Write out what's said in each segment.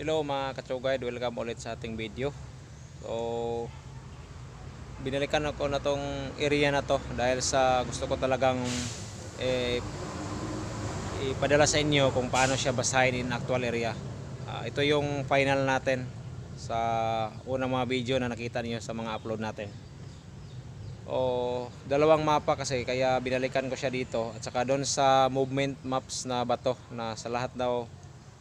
Hello mga katsugay, welcome ulit sa ating video. So, binalikan ako na tong area na to dahil sa gusto ko talagang eh, ipadala sa inyo kung paano siya basahin in actual area. Ito yung final natin sa unang mga video na nakita niyo sa mga upload natin. O dalawang mapa kasi kaya binalikan ko siya dito at saka doon sa movement maps na bato na sa lahat daw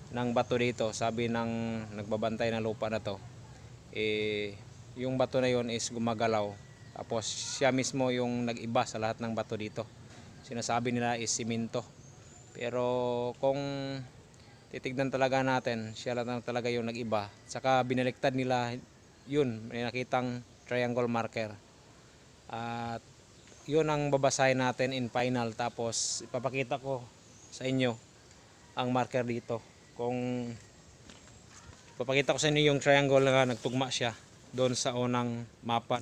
ng bato dito, sabi ng nagbabantay ng lupa na to, yung bato na yon is gumagalaw, tapos siya mismo yung nag-iba sa lahat ng bato dito. Sinasabi nila is simento, pero kung titignan talaga natin, siya lang talaga yung nag-iba. Saka binaliktad nila yun, may nakitang triangle marker at yun ang babasahin natin in final. Tapos ipapakita ko sa inyo ang marker dito. Kung papakita ko sa inyo yung triangle na nagtugma siya doon sa unang mapa.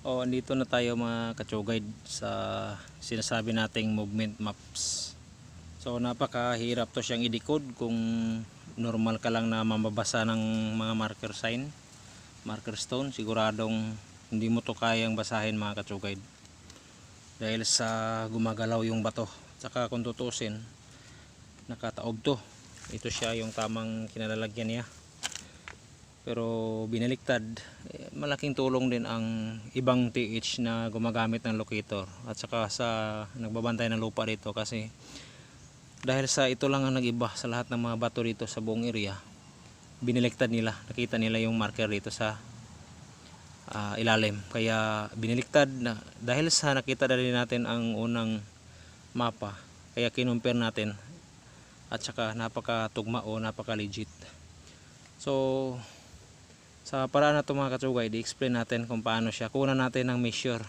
Andito na tayo mga katsugay sa sinasabi nating movement maps. So napakahirap to siyang i-decode kung normal ka lang na mababasa ng mga marker sign, marker stone. Siguradong hindi mo to kayang basahin mga katsugay dahil sa gumagalaw yung bato. Saka kung tutusin, nakataob to. Ito siya yung tamang kinalalagyan niya, pero binaliktad. Malaking tulong din ang ibang TH na gumagamit ng locator at saka sa nagbabantay ng lupa dito, kasi dahil sa ito lang ang nag-iba sa lahat ng mga bato dito sa buong area, binaliktad nila, nakita nila yung marker dito sa ilalim, kaya binaliktad na. Dahil sa nakita na rin natin ang unang mapa, kaya kinumpir natin at saka napakatugma o napaka legit. So sa paraan na ito mga katsugay, i-explain natin kung paano siya. Kunan natin ng measure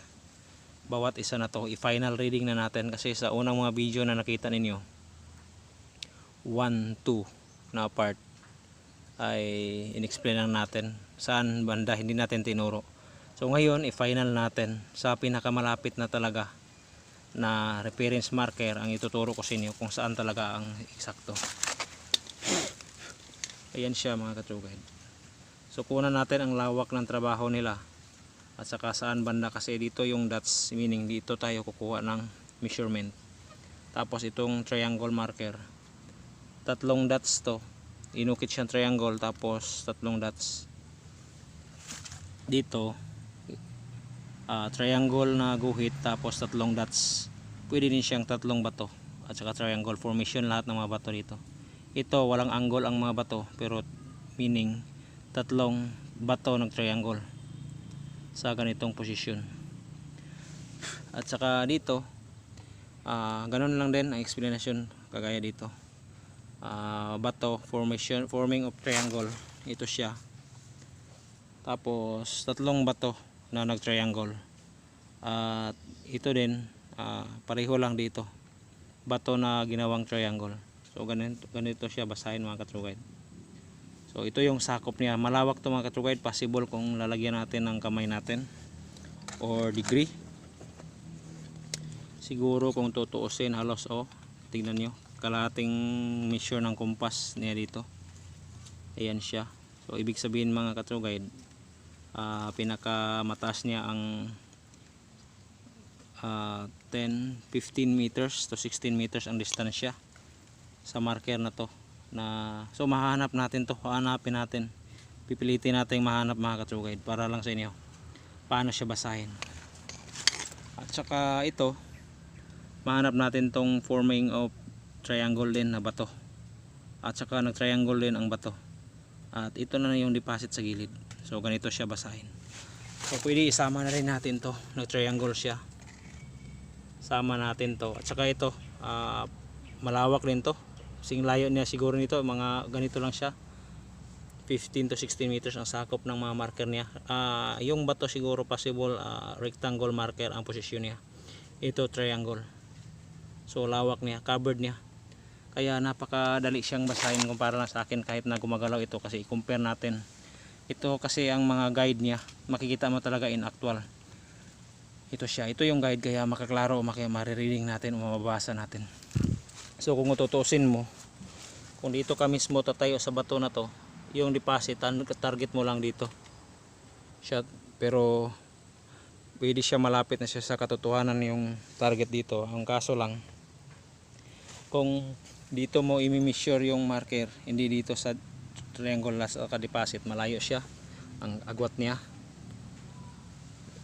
bawat isa na to, i-final reading na natin, kasi sa unang mga video na nakita ninyo 1, 2 na part ay in-explain lang natin saan banda, hindi natin tinuro. So ngayon i-final natin sa pinakamalapit na talaga na reference marker ang ituturo ko sa inyo kung saan talaga ang eksakto. Ayan siya mga katsugay. So kunan natin ang lawak ng trabaho nila at saka saan banda, kasi dito yung dots, meaning dito tayo kukuha ng measurement. Tapos itong triangle marker, tatlong dots to, inukit siyang triangle, tapos tatlong dots dito, triangle na guhit, tapos tatlong dots. Pwede din siyang tatlong bato at saka triangle formation lahat ng mga bato dito. Ito walang angle ang mga bato, pero meaning tatlong bato ng triangle sa ganitong posisyon. At saka dito ganun lang din ang explanation, kagaya dito bato formation, forming of triangle, ito siya. Tapos tatlong bato na nag triangle, at ito din pareho lang dito, bato na ginawang triangle. So ganito siya basahin mga katsugay. So ito yung sakop niya, malawak to mga katsugay. Possible kung lalagyan natin ng kamay natin or degree, siguro kung tutuusin halos, tingnan nyo, kalahating measure ng compass niya dito. Ayan siya. So ibig sabihin mga katsugay, pinakamataas niya ang 10, 15 meters to 16 meters ang distansya sa marker na to. So mahanap natin to, hanapin natin, pipilitin natin mahanap mga katsugay para lang sa inyo paano siya basahin. At saka ito, mahanap natin tong forming of triangle din na bato, at saka nag triangle din ang bato, at ito na yung deposit sa gilid. So ganito siya basahin. So pwede isama na rin natin to, nag triangle siya, sama natin to. At saka ito malawak din to, sing layo niya siguro nito mga ganito lang siya, 15 to 16 meters ang sakop ng mga marker niya. Yung bato siguro possible rectangle marker ang posisyon niya, ito triangle. So lawak niya, covered niya, kaya napakadali siyang basahin kumpara na sa akin kahit na gumagalaw ito, kasi i-compare natin ito. Kasi ang mga guide niya makikita mo talaga in actual. Ito siya, ito yung guide, kaya makaklaro, marireading natin o mababasa natin. So kung tutusin mo, Kung dito ka mismo tatayo sa bato na to, yung deposit target mo lang dito siya, pero pwede siya malapit na siya sa katotohanan yung target dito. Ang kaso lang, kung dito mo i-measure yung marker, hindi dito sa triangle na ka-deposit, malayo siya ang agwat niya.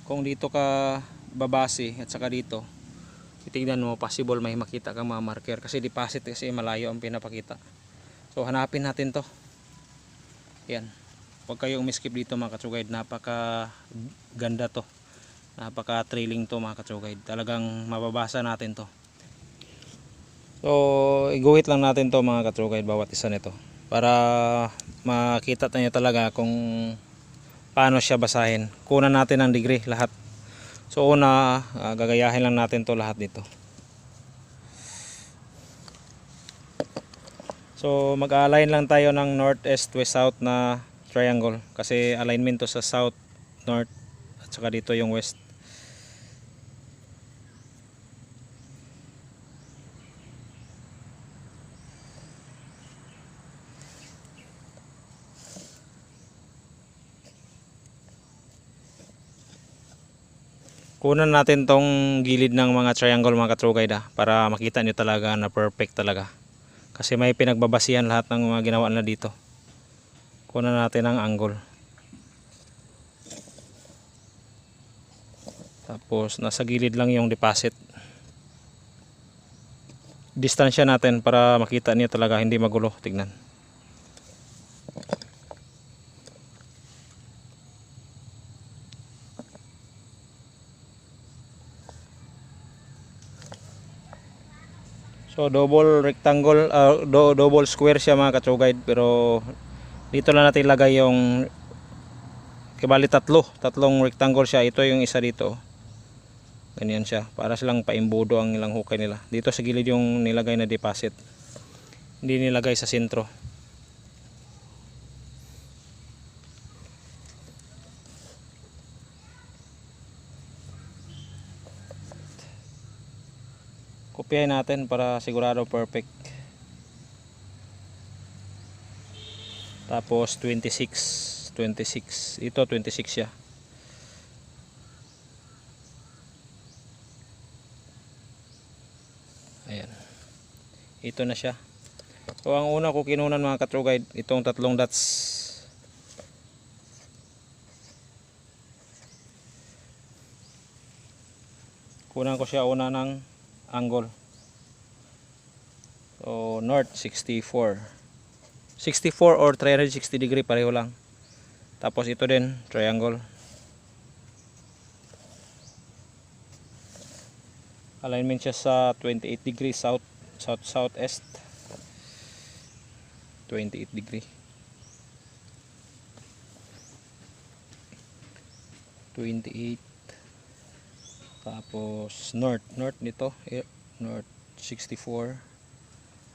Kung dito ka babase at saka dito, titignan mo, possible may makita kang mga marker kasi deposit kasi malayo ang pinapakita. So hanapin natin to. Yan, huwag kayong miskip dito mga katsugayd. Napaka ganda to, napaka trailing to mga katsugayd. Talagang mababasa natin to. So iguhit lang natin to mga katsugayd, bawat isa nito, para makita niyo talaga kung paano siya basahin. Kunan natin ang degree lahat. So una, gagayahin lang natin to lahat dito. So mag-align lang tayo ng north, east, west, south na triangle kasi alignment to sa south, north at saka dito yung west. Kunan natin tong gilid ng mga triangle mga katrugay para makita nyo talaga na perfect talaga. Kasi may pinagbabasihan lahat ng mga ginawa nila dito. Kunan natin ang angle. Tapos nasa gilid lang yung deposit. Distansya natin para makita niyo talaga, hindi magulo. Tignan. So double rectangle, double square siya mga katsugay, pero dito lang natin ilagay yung kibali tatlong rectangle siya. Ito yung isa dito. Ganyan siya, para silang paimbudo ang ilang hukay nila. Dito sa gilid yung nilagay na deposit, hindi nilagay sa sentro. Kopyahin natin para sigurado perfect. Tapos 26 ito 26 siya. Ayan, ito na siya. So ang una ko kinunan mga katrugay, itong tatlong dots. Kunan ko siya una ng angle. So north 64 or 360 degree, pareho lang. Tapos ito din triangle, alignment siya sa 28 degree southeast, 28 degree, 28. Tapos north nito, north 64,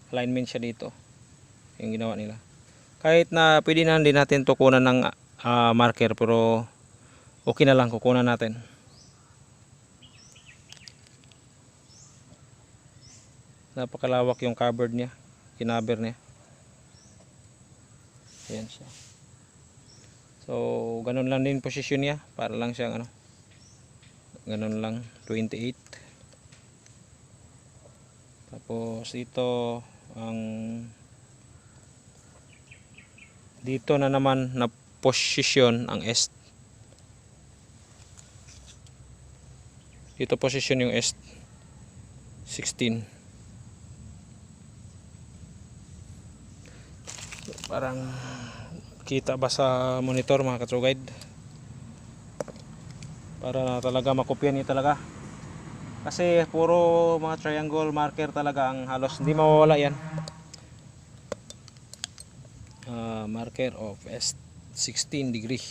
alignment siya dito yung ginawa nila. Kahit na pwede na din natin to kunan ng marker, pero okay na lang, kukunan natin. Napakalawak yung covered niya, kinaber niya. Ayan siya. So ganun lang din posisyon niya, para lang siyang ano, ganun lang, 28. Tapos ito ang dito na naman na posisyon ang est. Dito posisyon yung est 16. So, parang kita ba sa monitor mga katrugay? Para na talaga makopya niyo talaga. Kasi puro mga triangle marker talaga ang halos, hindi mawawala yan. Marker of est 16 degree.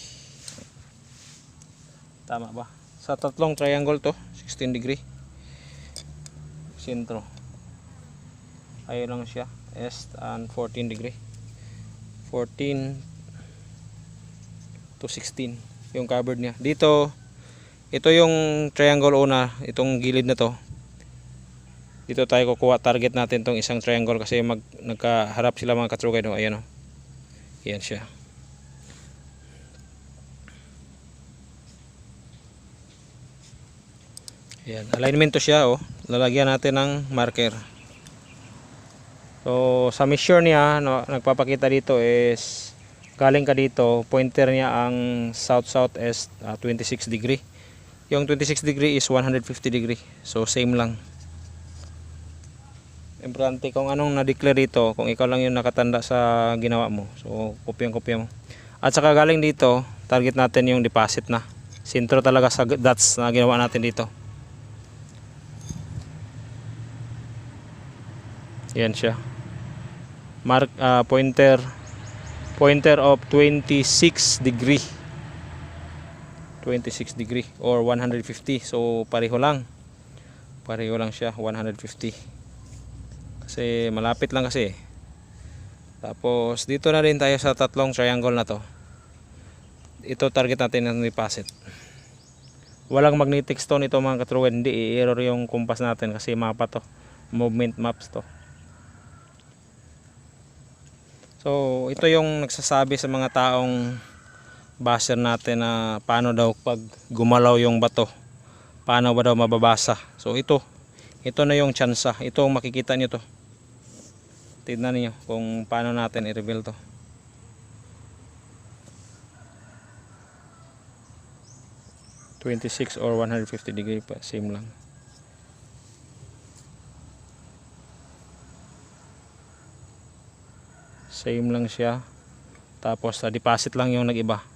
Tama ba? Sa tatlong triangle to 16 degree. Sentro, ayun lang siya, est and 14 degree, 14 to 16 yung covered niya. Dito, ito yung triangle una, itong gilid na to, Dito tayo kukuha, target natin tong isang triangle kasi nagkaharap sila mga katrugay. No? Ayan o. Ayan siya. Ayan. Alignment to siya o. Lalagyan natin ng marker. So sa measure niya, no, nagpapakita dito is galing ka dito, pointer niya ang south-southeast 26 degree. Yung 26 degree is 150 degree. So same lang. Importante kung anong na-declare dito, kung ikaw lang yung nakatanda sa ginawa mo. So kopyang-kopya mo. At saka galing dito, target natin yung deposit na. Sentro talaga sa dots na ginawa natin dito. Yan siya. Mark pointer of 26 degree. 26 degree or 150. So pareho lang. Pareho lang siya, 150. Kasi malapit lang kasi. Tapos dito na rin tayo sa tatlong triangle na to. Ito target natin ng deposit. Walang magnetic stone ito mga katruwen. Hindi i-error yung compass natin kasi mapa to. Movement maps to. So ito yung nagsasabi sa mga taong basher natin na paano daw pag gumalaw yung bato, paano ba daw mababasa. So ito na yung tsansa. Ito makikita nyo to. Tignan niyo kung paano natin i-reveal to. (26 or 150 degree pa, same lang. Same lang siya. Tapos sa deposit lang yung nag-iba.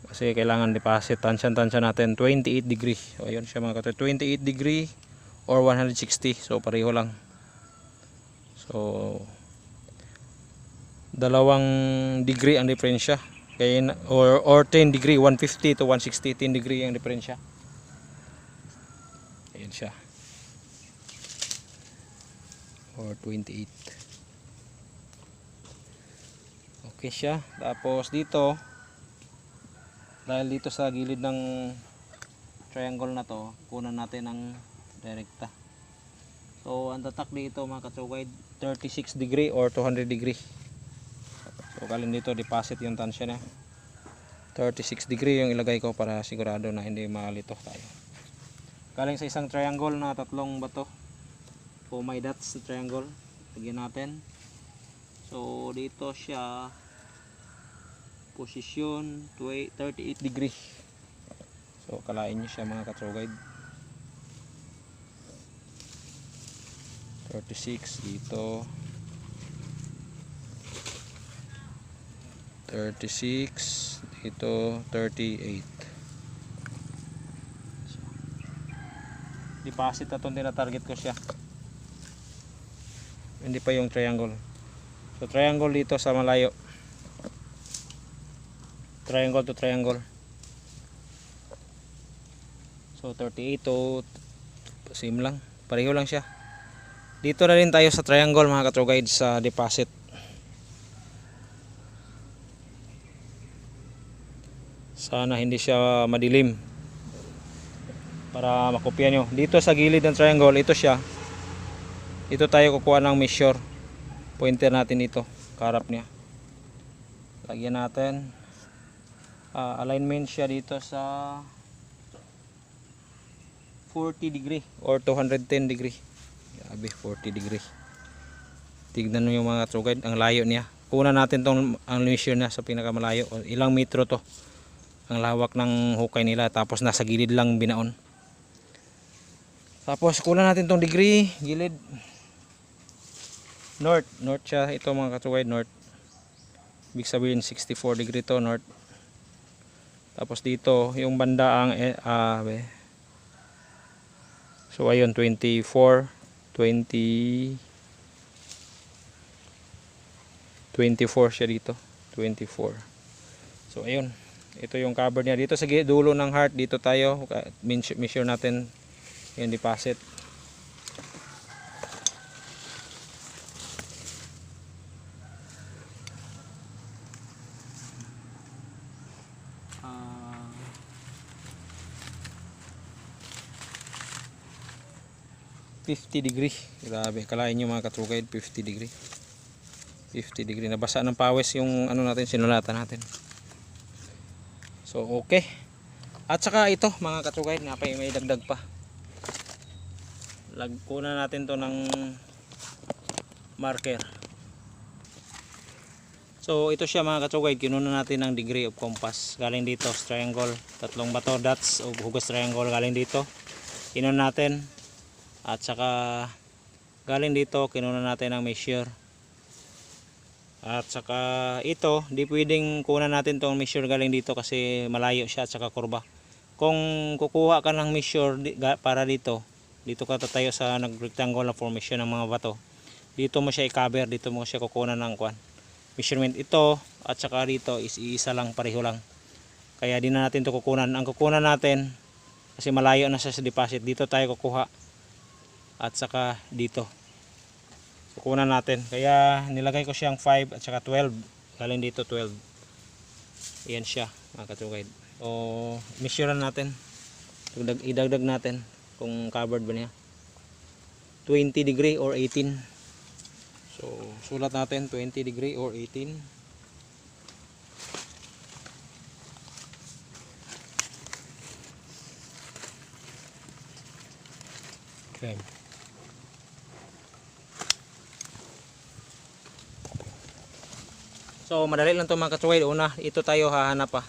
Kasi kailangan deposit. Tansya natin 28 degree. So ayun siya mga katoy. 28 degree or 160. So pareho lang. So 2 degree ang diferensya. Kaya or 10 degree, 150 to 160, 10 degree ang diferensya. Ayun siya. Or 28. Okay siya. Tapos dito, dahil dito sa gilid ng triangle na to, kunan natin ng direkta. So ang tatak dito mga katrugay, 36 degree or 200 degree. So galing dito, deposit yung tansya niya. 36 degree yung ilagay ko para sigurado na hindi malito tayo. Galing sa isang triangle na tatlong bato. So may dots sa triangle. Lagyan natin. So dito siya posisyon 38 degree. So kalain niyo siya mga katrugay. 36 dito. 36 dito, 38. Deposit na itong tinatarget ko siya. Hindi pa yung triangle. So triangle dito sa malayo. Triangle to triangle. So 38 to same lang. Pareho lang siya. Dito na rin tayo sa triangle mga katrugay sa deposit. Sana hindi siya madilim para makopya nyo. Dito sa gilid ng triangle, ito siya. Ito tayo kukuha ng measure. Pointer natin dito, karap niya. Lagyan natin. Alignment siya dito sa 40 degree or 210 degree. Grabe, 40 degree. Tignan nyo yung mga trugay, ang layo niya. Kunan natin tong ang measure niya sa pinakamalayo. Ilang metro to. Ang lawak ng hukay nila, tapos nasa gilid lang binaon. Tapos kunan natin tong degree, gilid. North siya ito mga katrugay, north. Ibig sabihin 64 degree to north. Tapos dito yung banda ang so ayun 24 siya dito, 24. So ayun, ito yung cover niya dito sa dulo ng heart. Dito tayo measure natin yung deposit. 50 degree. Grabe, kalain nyo mga katrugay, 50 degree. 50 degree. Nabasa ng pawis yung ano natin, sinulatan natin. So okay. At saka ito mga katrugay, may dagdag pa. Lagkunan natin to ng marker. So ito siya mga katrugay, kinunan natin ng degree of compass. Galing dito, triangle, tatlong bato, dots o hugas triangle galing dito. Kinunan natin. At saka galing dito, kinunan natin ng measure. At saka ito, di pwedeng kunan natin tong measure galing dito kasi malayo siya at saka kurba. Kung kukuha ka ng measure para dito ka tatayo sa nag-rectangle na formation ng mga bato. Dito mo siya i-cover, dito mo siya kukunan ng measurement. Ito at saka dito is iisa lang, pareho lang. Kaya di na natin to kukunan. Ang kukunan natin kasi malayo na siya sa deposit, dito tayo kukuha. At saka dito kukunan natin, kaya nilagay ko siyang 5 at saka 12, galing dito 12. Yan siya mga katrugay. O measurean natin, idagdag natin kung covered ba niya, 20 degree or 18. So sulat natin 20 degree or 18. Okay. So madali lang ito mga katrugay. Una, ito tayo hahanap pa.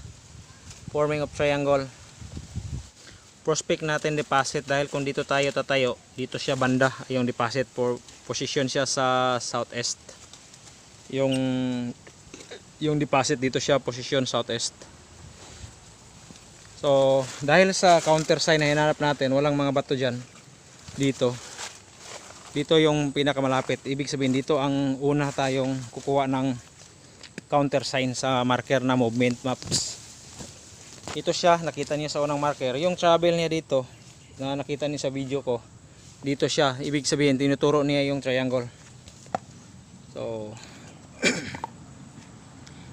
Forming of triangle. Prospect natin deposit, dahil kung dito tayo tatayo, dito siya banda yung deposit, for position siya sa southeast. Yung deposit dito siya position southeast. So dahil sa counter sign na hinanap natin, walang mga bato dyan. Dito yung pinakamalapit. Ibig sabihin dito ang una tayong kukuha ng counter sign sa marker na movement maps. Ito siya, nakita niyo sa unang marker. Yung travel niya dito na nakita niyo sa video ko, dito siya. Ibig sabihin tinuturo niya yung triangle. So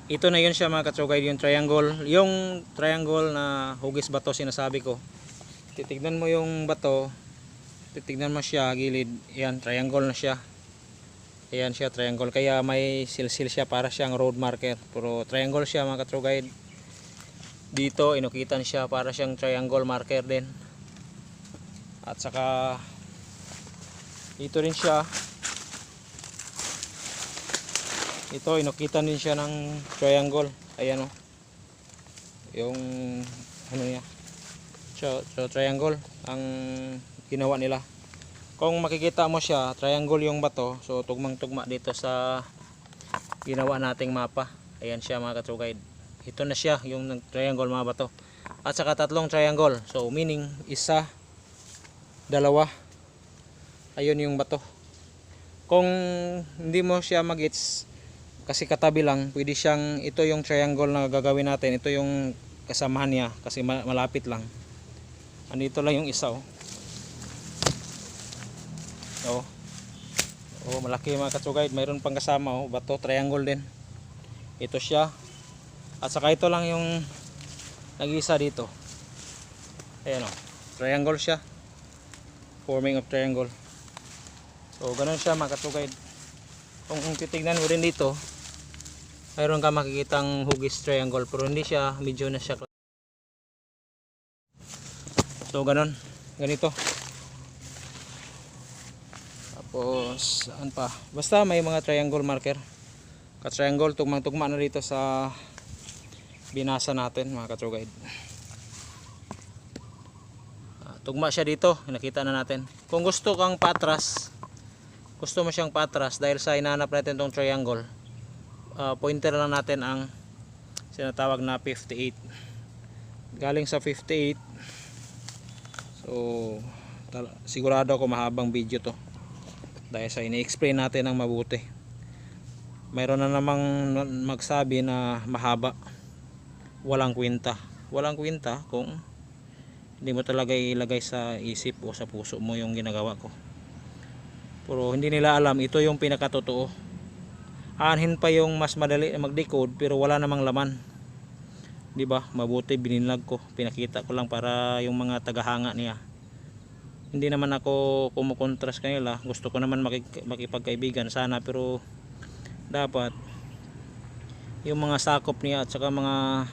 ito na yun siya mga katrugay, yung triangle na hugis bato sinasabi ko. Titignan mo yung bato, titignan mo siya gilid, yan triangle na siya. Ayan siya, triangle, kaya may silsil siya para siyang road marker, pero triangle siya mga katrugay. Dito inukitan siya para siyang triangle marker din. At saka dito rin siya, ito inukitan din siya ng triangle. Ayan o, yung ano niya, so triangle ang ginawa nila. Kung makikita mo siya, triangle yung bato. So tugmang-tugma dito sa ginawa nating mapa. Ayan siya mga katrugay. Ito na siya yung triangle mga bato. At saka tatlong triangle. So meaning isa, dalawa. Ayun yung bato. Kung hindi mo siya mag-gets kasi katabi lang, pwede siyang, ito yung triangle na gagawin natin. Ito yung kasamahan niya kasi malapit lang. Andito lang yung isa oh. Oh, malaki mga katrugay. Mayroon pang kasama oh, bato, triangle din. Ito siya. At saka ito lang yung nag-isa dito. Ayan oh, triangle siya. Forming of triangle. So ganun siya mga katrugay. Kung titignan mo rin dito, mayroon ka makikitang hugis triangle, pero hindi siya, medyo na siya. So ganito. Tapos saan pa, basta may mga triangle marker, ka-triangle, tugmang-tugma na dito sa binasa natin mga katrugay. Tugma siya dito, nakita na natin. Kung gusto kang patras, gusto mo siyang patras, dahil sa hinanap natin tong triangle, pointer lang natin ang sinatawag na 58. Galing sa 58. So sigurado ako mahabang video to, dahil sa ini-explain natin ng mabuti. Mayroon na namang magsabi na mahaba, walang kwenta kung hindi mo talaga ilagay sa isip o sa puso mo yung ginagawa ko. Pero hindi nila alam, ito yung pinakatotoo. Aanhin pa yung mas madali mag-decode pero wala namang laman, di ba? Mabuti bininlag ko, pinakita ko lang para yung mga tagahanga niya Hindi naman ako kumukontras kanila, gusto ko naman makipagkaibigan sana, pero dapat yung mga sakop niya at saka mga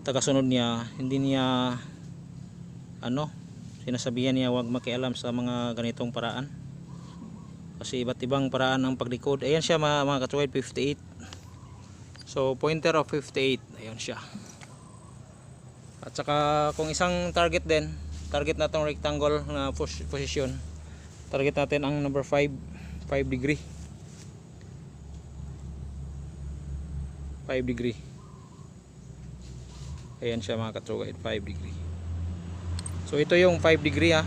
tagasunod niya, hindi niya sinasabihan niya huwag makialam sa mga ganitong paraan, kasi iba't ibang paraan ng paglikod. Ayan siya mga katsugaid, 58. So pointer of 58, ayan siya. At saka kung isang target din, target natong rectangle na position, target natin ang number 5 degree, 5 degree. Ayan siya mga katsugaid, 5 degree. So ito yung 5 degree ha.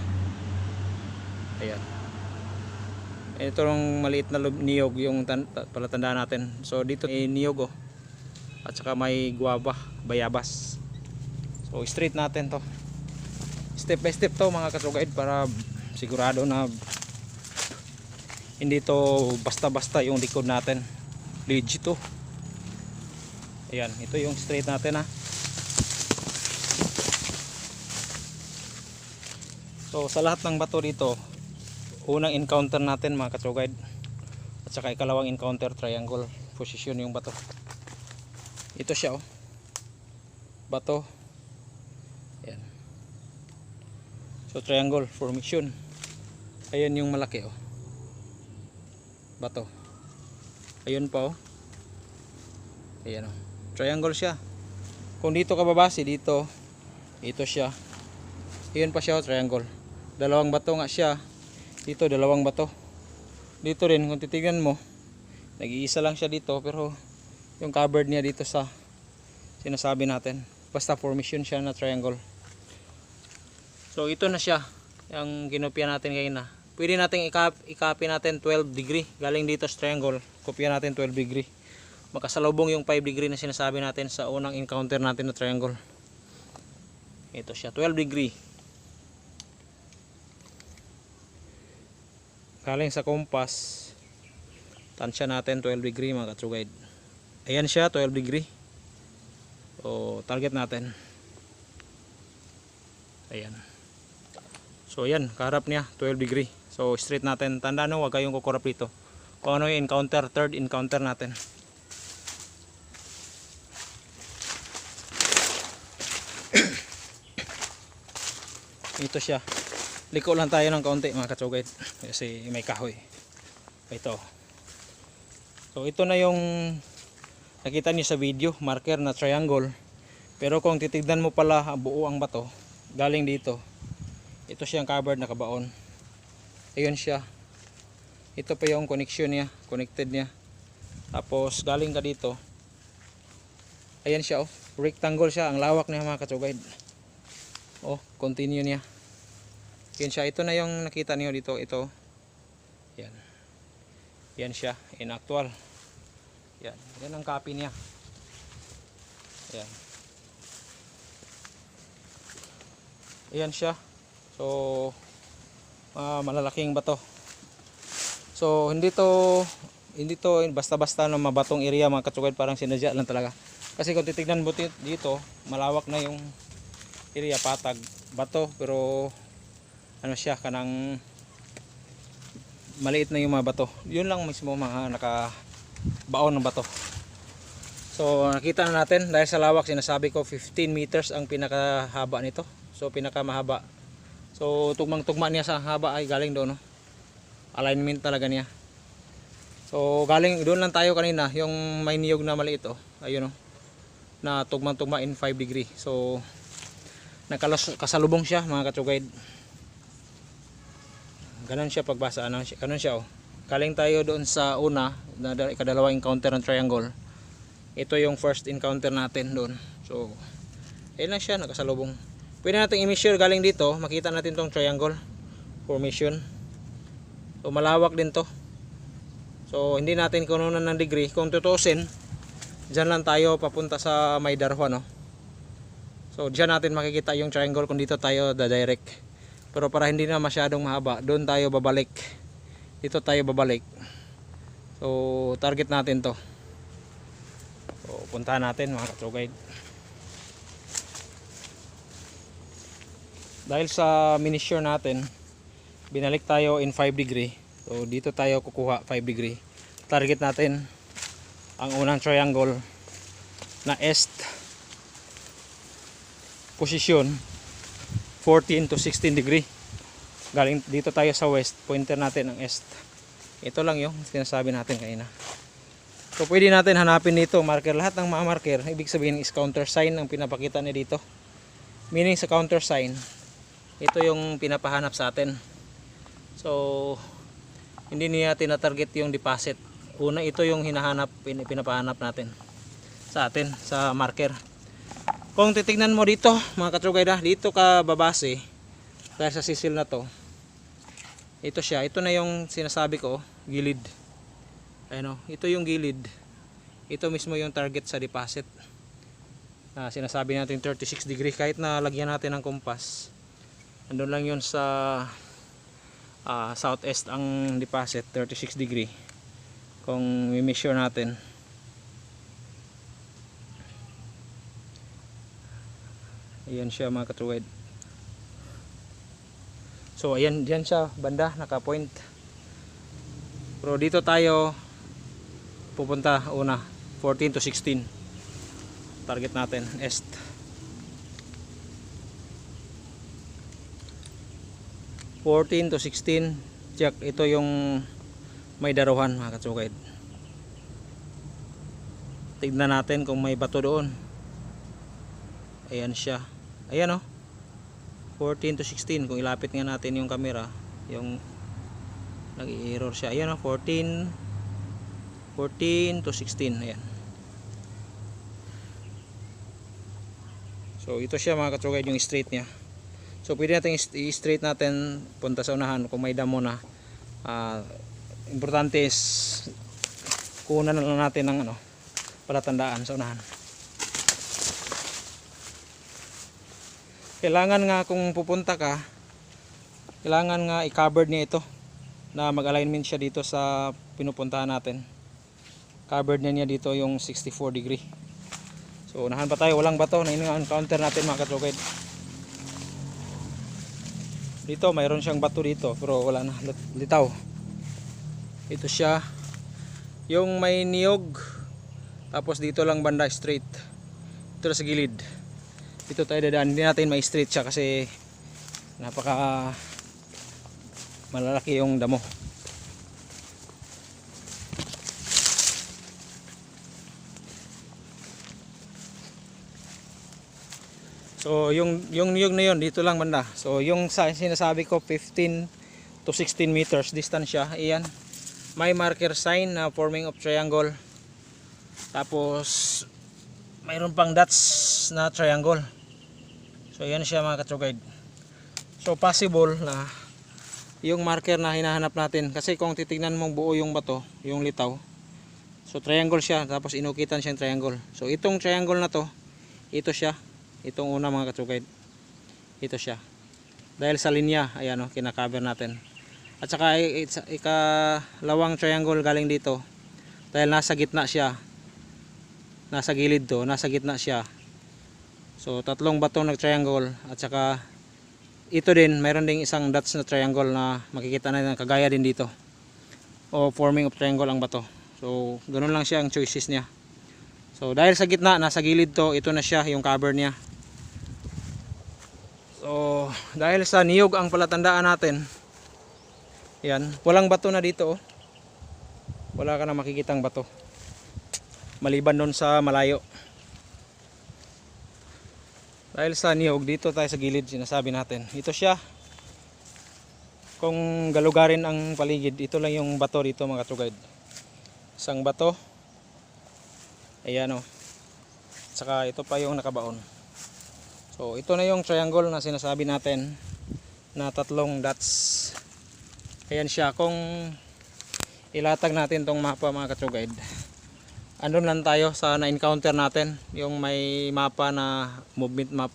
Ayan. Ito yung maliit na niyog yung palatandaan natin. So dito may niyog at saka may guava, bayabas. So straight natin to. Step by step to mga katsugaid, para sigurado na hindi to basta-basta yung likod natin. Legit to. Ayan, ito yung straight natin ha. So sa lahat ng bato dito, unang encounter natin mga katsugaid, at saka ikalawang encounter, triangle position yung bato. Ito siya bato. Ayan. So triangle formation. Ayan yung malaki bato. Ayun pa ayan triangle siya. Kung dito ka babase dito, ito siya. Ayun pa siya triangle. Dalawang bato nga siya. Dito dalawang bato. Dito rin kung titignan mo, nag-iisa lang siya dito, pero yung covered niya dito sa sinasabi natin. Basta formation siya na triangle. So ito na siya, yung kinopya natin kanina. Pwede natin i-copy natin 12 degree. Galing dito sa triangle, kopya natin 12 degree. Makasalubong yung 5 degree na sinasabi natin sa unang encounter natin na triangle. Ito siya, 12 degree. Galing sa compass, tansya natin 12 degree mga katsugaid. Ayan siya, 12 degree. So target natin. Ayan. So ayan, kaharap niya 12 degree. So straight natin. Tandaan nyo, huwag kayong kukurap dito. Kung ano yung encounter, third encounter natin. Ito siya. Liko lang tayo ng kaunti mga katsugaid, kasi may kahoy. Ito. So ito na yung nakita niyo sa video, marker na triangle. Pero kung titignan mo pala buo ang bato, galing dito. Ito siyang covered na kabaon. Ayun siya. Ito pa yung connection niya, connected niya. Tapos galing ka dito. Ayan siya rectangle siya, ang lawak niya mga katsugaid. Continue niya. Yan siya, ito na yung nakita niyo dito, ito. Yan. Yan siya, in actual. Yan, yan ang copy niya. Yan. Yan siya. So, malalaking bato. So, hindi to basta-basta na mabatong area mga katsugaid, parang sinadya lang talaga. Kasi kung titignan mo dito, malawak na yung area, patag, bato, pero siya, kanang maliit na yung mga bato. Yun lang mismo mga nakabaon ng bato. So nakita na natin, dahil sa lawak, sinasabi ko 15 meters ang pinakahaba nito. So pinakamahaba. So tugmang-tugma niya sa haba ay galing doon. Alignment talaga niya. So galing doon lang tayo kanina, yung may niyog na maliit ayun na tugmang-tugma in 5 degree. So kasalubong siya mga katsugaid. Ganun siya pagbasa, ganun siya Galing tayo doon sa una, ikadalawang encounter ng triangle. Ito yung first encounter natin doon. So, ayun lang siya, nakasalubong. Pwede natin i-measure galing dito, makita natin tong triangle formation. So, malawak din to. So, hindi natin kununan ng degree. Kung tutusin, dyan lang tayo papunta sa may Darwan So, dyan natin makikita yung triangle kung dito tayo direct. Pero para hindi na masyadong mahaba, doon tayo babalik. Dito tayo babalik. So target natin to. So puntahan natin mga katsugaid. Dahil sa minisure natin, binalik tayo in 5 degree. So dito tayo kukuha 5 degree. Target natin ang unang triangle na east position 14 to 16 degree. Galing dito tayo sa west, pointer natin ang east. Ito lang yung sinasabi natin kanina. So pwede natin hanapin dito marker, lahat ng mga marker, ibig sabihin is counter sign ang pinapakita niya dito. Meaning sa counter sign, ito yung pinapahanap sa atin. So hindi niya tinatarget yung deposit. Una, ito yung hinahanap, pinapahanap natin sa atin sa marker. Kung titignan mo dito mga katrugay, dito ka babase dahil sa sisil na to. Ito siya, ito na yung sinasabi ko, gilid. Ayun, ito yung gilid. Ito mismo yung target sa deposit. Sinasabi natin 36 degree, kahit na lagyan natin ng kompas. Andun lang yun sa southeast ang deposit, 36 degree. Kung i-measure natin. Ayan siya mga katruwed. So ayan, diyan siya banda, naka-point. Pero dito tayo pupunta una, 14 to 16. Target natin, east. (14 to 16). Check, ito yung may daruhan mga katsukay. Tignan natin kung may bato doon. Ayan siya. Ayan, 14 to 16. Kung ilapit nga natin yung camera, yung nag-i-error siya. Ayan, 14 to 16. Ayan. So ito siya mga katsukay, yung straight niya. So pwede natin i-straight natin punta sa unahan kung may damo na. Importante is kunan na lang natin ng palatandaan sa unahan. Kailangan nga kung pupunta ka, kailangan nga i-covered niya ito, na mag-alignment siya dito sa pinupuntahan natin. Covered niya dito yung 64 degree. So unahan pa tayo, walang bato na in-encounter natin mga katrukid. Dito mayroon siyang bato dito pero wala na, litaw. Ito siya yung may niyog, tapos dito lang banda straight. Ito sa gilid. Dito tayo dadaan, hindi natin may straight siya kasi napaka malalaki yung damo. So yung niyog na yun dito lang banda. So yung sinasabi ko 15 to 16 meters distance siya. Iyan. May marker sign na forming of triangle. Tapos mayroon pang dots na triangle. So yan siya mga katrugay. So possible na yung marker na hinahanap natin, kasi kung titignan mong buo yung bato, yung litaw, so triangle siya, tapos inukitan siyang triangle. So itong triangle na to, ito siya. Itong una mga katrugay, ito siya. Dahil sa linya, ayan kinakaber natin. At saka ikalawang triangle galing dito, dahil nasa gitna siya, nasa gilid to, nasa gitna siya. So tatlong batong nag-triangle, at saka ito din, mayroon ding isang dots na triangle na makikita natin kagaya din dito. O forming of triangle ang bato. So ganoon lang siya ang choices niya. So dahil sa gitna, nasa gilid to, ito na siya yung cover niya. So dahil sa niyog ang palatandaan natin, yan, walang bato na dito. Wala ka na makikitang bato, maliban doon sa malayo. Dahil sa niyog, dito tayo sa gilid, sinasabi natin, ito siya. Kung galugarin ang paligid, ito lang yung bato dito mga katrugay. Isang bato. Ayan Saka ito pa yung nakabaon. So ito na yung triangle na sinasabi natin na tatlong dots. Ayan siya. Kung ilatag natin tong mapa mga katrugay, andun lang tayo sa na-encounter natin, yung may mapa na movement map,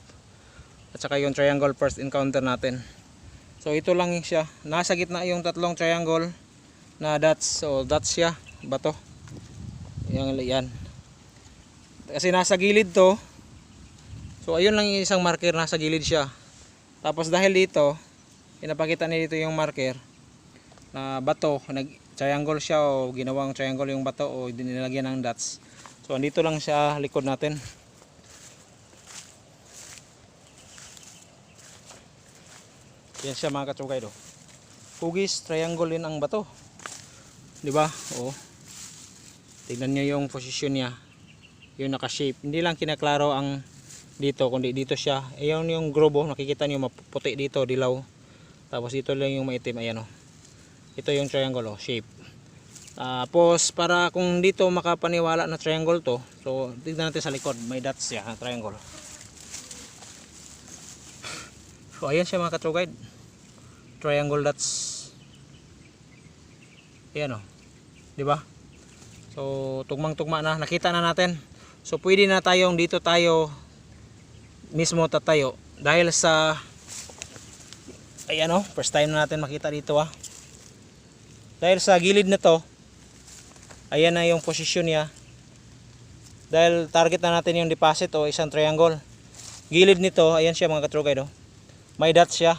at saka yung triangle first encounter natin. So ito lang siya, nasa gitna yung tatlong triangle na dots. So dots siya, bato. Yan. Kasi nasa gilid to. So ayun lang yung isang marker, nasa gilid siya. Tapos dahil dito, pinapakita niya dito yung marker na bato, nag-triangle siya o ginawang triangle yung bato o dinilagyan ng dots. So andito lang siya likod natin. Yan siya mga katsugay do. Hugis, triangle din ang bato. 'Di ba? Oh. Tingnan niyo yung posisyon niya. Yung naka-shape. Hindi lang kinaklaro ang dito kundi dito siya. Ayun yung grubo, nakikita niyo maputi dito, dilaw. Tapos dito lang yung maitim, ayan oh. Ito yung triangle oh, shape. Tapos para kung dito makapaniwala na triangle to, so tignan natin sa likod, may dots siya, triangle. So ayan siya mga katrugay. Triangle dots. Ayan oh. 'Di ba? So tugmang-tugma na, nakita na natin. So pwede na tayong dito tayo mismo tatayo dahil sa ayan oh, first time na natin makita dito ah. Dahil sa gilid na to, ayan na yung posisyon niya. Dahil target na natin yung deposit o isang triangle. Gilid nito, ayan siya mga katrugay do. May dots siya.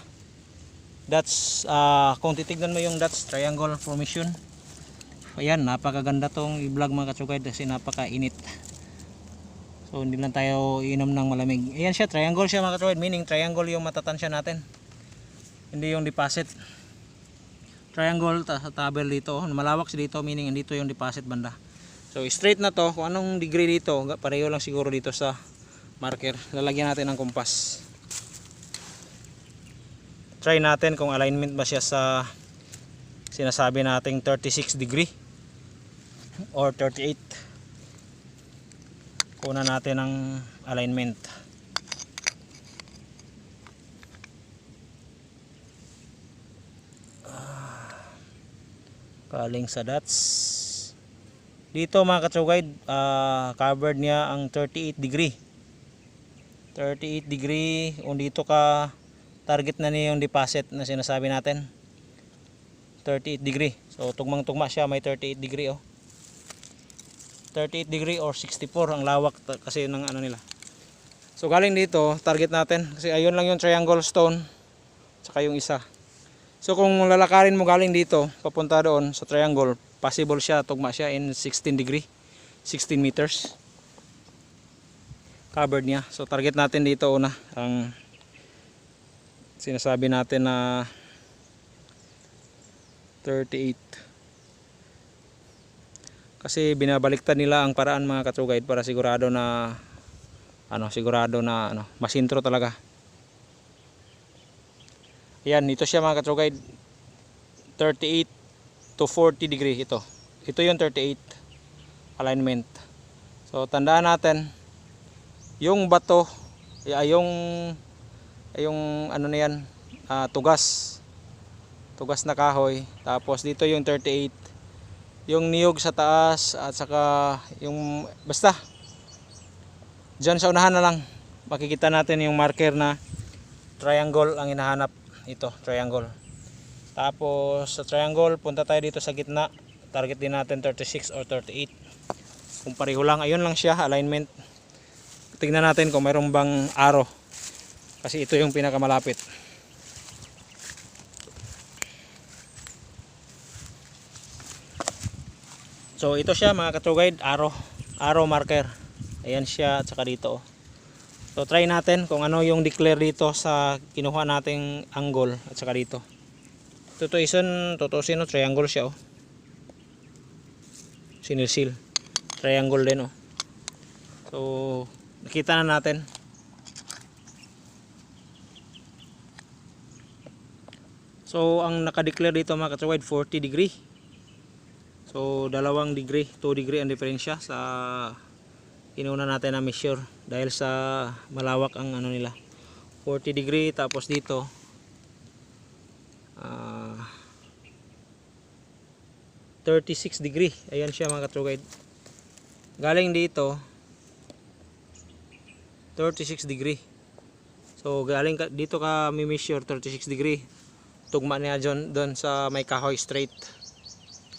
Dots, kung titignan mo yung dots, triangle formation. Ayan, napakaganda tong i-vlog mga katsugay kasi napakainit. So hindi lang tayo inom ng malamig. Ayan siya, triangle siya mga katsugay, meaning triangle yung matatansya natin. Hindi yung deposit. Triangle sa tabel dito, malawak siya dito, meaning dito yung deposit banda. So straight na to, kung anong degree dito, pareho lang siguro dito sa marker. Lalagyan natin ng kompas. Try natin kung alignment ba siya sa sinasabi nating 36 degree or 38. Kunan natin ang alignment. Galing sa dots. Dito mga katsugay, covered niya ang 38 degree. 38 degree, kung dito ka target na niya yung deposit na sinasabi natin. 38 degree. So tugmang-tugma siya, may 38 degree oh. 38 degree or 64 ang lawak kasi ng ano nila. So galing dito, target natin kasi ayun lang yung triangle stone saka yung isa. So kung lalakarin mo galing dito papunta doon sa triangle, possible siya tugma siya in 16 degree, 16 meters. Covered niya. So target natin dito una ang sinasabi natin na 38. Kasi binabaliktad nila ang paraan mga katsugay para sigurado na masintro talaga. Yan, ito siya mga katsugay, 38 to 40 degree ito. Ito yung 38 alignment. So tandaan natin yung bato, yung ano na yan, tugas na kahoy, tapos dito yung 38, yung niyog sa taas at saka yung basta dyan sa unahan na lang makikita natin yung marker na triangle ang hinahanap. Ito triangle, tapos sa triangle punta tayo dito sa gitna, target din natin 36 or 38 kung pareho lang. Ayun lang siya alignment. Tingnan natin kung mayroong bang arrow kasi ito yung pinakamalapit. So ito siya mga katsugay, arrow marker. Ayan siya at saka dito. So try natin kung ano yung declare dito sa kinuha nating angle at saka dito. Tutusin no, triangle siya oh. Sinilsil. Triangle din oh. So nakita na natin. So ang naka-declare dito mga katsugay 40 degree. So 2 degree, 2 degree ang diferensya sa inuna natin na measure dahil sa malawak ang ano nila. 40 degree, tapos dito 36 degree. Ayan siya mga katrugay. Galing dito 36 degree. So galing dito ka mi-measure 36 degree. Tugma niya doon sa may kahoy straight.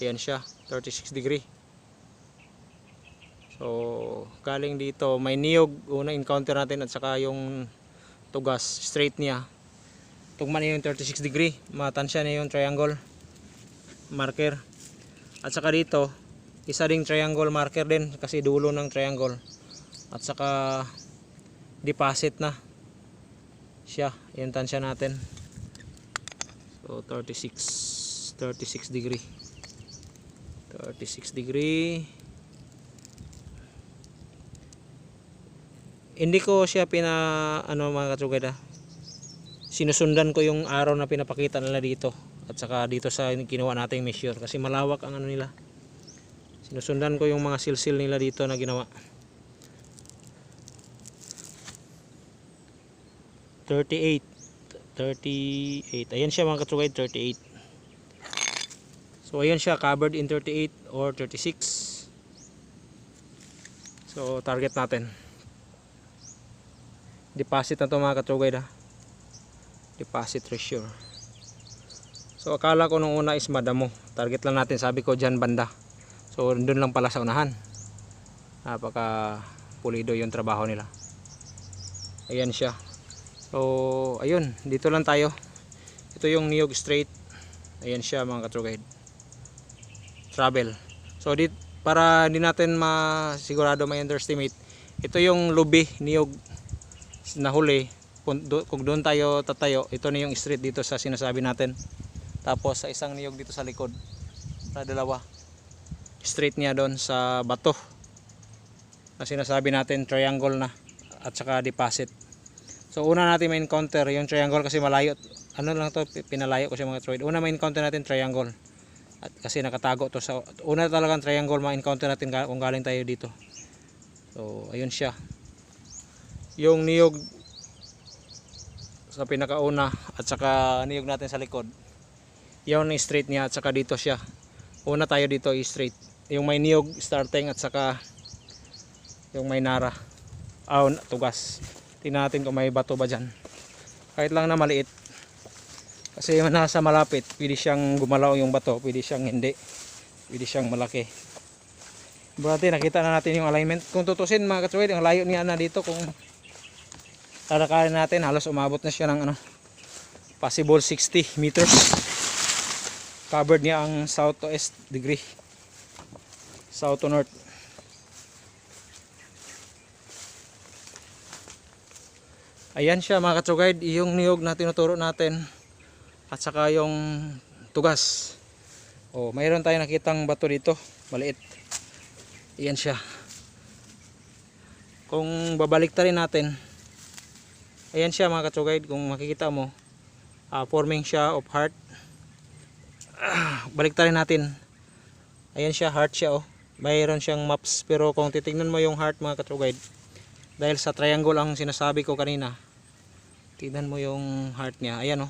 Ayan siya, 36 degree. So galing dito may niyog, una encounter natin at saka yung tugas straight niya. tugma niya yung 36 degree, matansya niya yung triangle marker. At saka dito isa ding triangle marker din kasi dulo ng triangle. At saka deposit na siya, yung tansya natin. So 36 degree, 36 degree. Hindi ko siya mga katsugay, sinusundan ko yung araw na pinapakita nila dito at saka dito sa ginawa nating measure kasi malawak ang nila. Sinusundan ko yung mga silsil nila dito na ginawa. 38. Ayan siya mga katsugay, 38. So ayan siya, covered in 38 or 36. So target natin. Deposit na to mga katsugay, deposit ratio. So akala ko nung una is madamo. Target lang natin, sabi ko dyan banda. So doon lang pala sa unahan. Napaka pulido yung trabaho nila. Ayan siya. So ayun, dito lang tayo. Ito yung niyog straight. Ayan siya mga katsugay. Travel. So para hindi natin masigurado may underestimate, ito yung lubi niyog na huli. Kung doon tayo tatayo, ito na yung straight dito sa sinasabi natin. Tapos sa isang niyog dito sa likod, na dalawa, straight niya doon sa bato na sinasabi natin triangle na, at saka deposit. So una natin may encounter yung triangle kasi malayo. Ano lang to, pinalayo ko siya mga troid. Una may encounter natin triangle. At kasi nakatago to sa una talagang triangle, ma-encounter natin kung galing tayo dito. So ayun siya. Yung niyog sa pinakauna at saka niyog natin sa likod. Yung straight niya at saka dito siya. Una tayo dito is straight. Yung may niyog starting at saka yung may nara. Tugas. Tingnan natin kung may bato ba dyan. Kahit lang na maliit. Kasi nasa malapit, pwede siyang gumalaw yung bato, pwede siyang hindi. Pwede siyang malaki. Berarti nakita na natin yung alignment. Kung tutusin mga katsugay, ang layo niya na dito, kung lalakarin natin, halos umabot na siya ng possible 60 meters. Covered niya ang south to east degree. South to north. Ayan siya mga katsugay, yung niyog na tinuturo natin at saka yung tugas. Mayroon tayong nakitang bato dito, maliit. Ayan siya. Kung babalik rin natin, ayan siya mga katsugay, kung makikita mo, forming siya of heart. Balik rin natin. Ayan siya, heart siya. Mayroon siyang maps, pero kung titingnan mo yung heart mga katsugay, dahil sa triangle ang sinasabi ko kanina, tignan mo yung heart niya. Ayan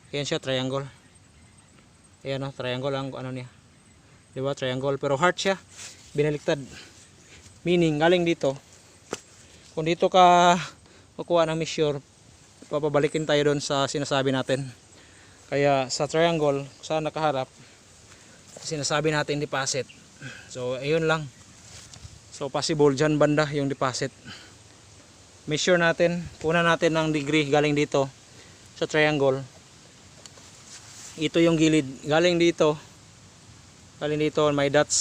ayan siya, triangle. Ayan triangle ang niya, diba, triangle, pero heart siya, binaliktad. Meaning galing dito, kung dito ka kukuha ng measure, papabalikin tayo doon sa sinasabi natin. Kaya sa triangle, saan nakaharap, sinasabi natin deposit. So ayun lang. So possible dyan banda yung deposit. Measure natin, puna natin ng degree galing dito sa triangle. Ito yung gilid, galing dito may dots.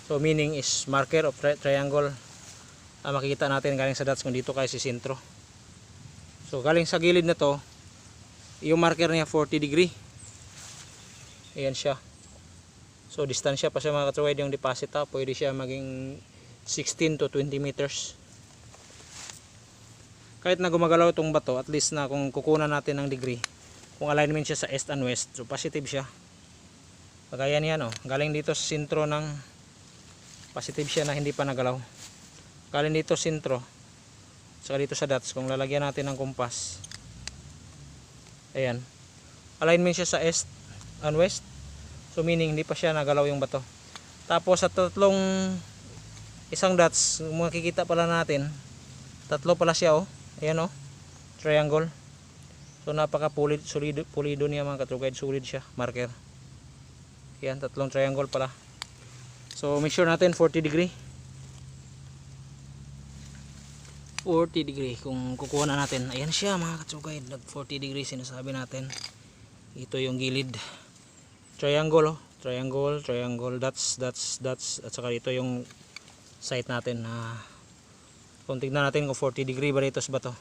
So meaning is marker of triangle. Makikita natin galing sa dots kung dito kayo si sentro. So galing sa gilid na to, yung marker niya 40 degree. Ayan siya. So distansya pa siya mga katsugay, yung deposit pwede siya maging 16 to 20 meters. Kahit na gumagalaw itong bato, at least na kung kukunan natin ng degree, kung alignment siya sa east and west, so positive siya. Pagaya niyan galing dito sa sentro ng positive siya na hindi pa nagalaw. Galing dito sentro, saka dito sa dots, kung lalagyan natin ng kompas, ayan, alignment siya sa east and west. So meaning hindi pa siya nagalaw yung bato. Tapos sa isang dots, makikita pala natin, tatlo pala siya ayan triangle. So napaka pulido niya mga katsugay, solid siya, marker. Ayan, tatlong triangle pala. So make sure natin 40 degree. 40 degree. Kung kukuha na natin, ayan siya mga katsugay, nag 40 degree sinasabi natin. Ito yung gilid, triangle, oh. Triangle, dots, at saka dito yung site natin na kung tignan natin kung 40 degree ba dito ba to,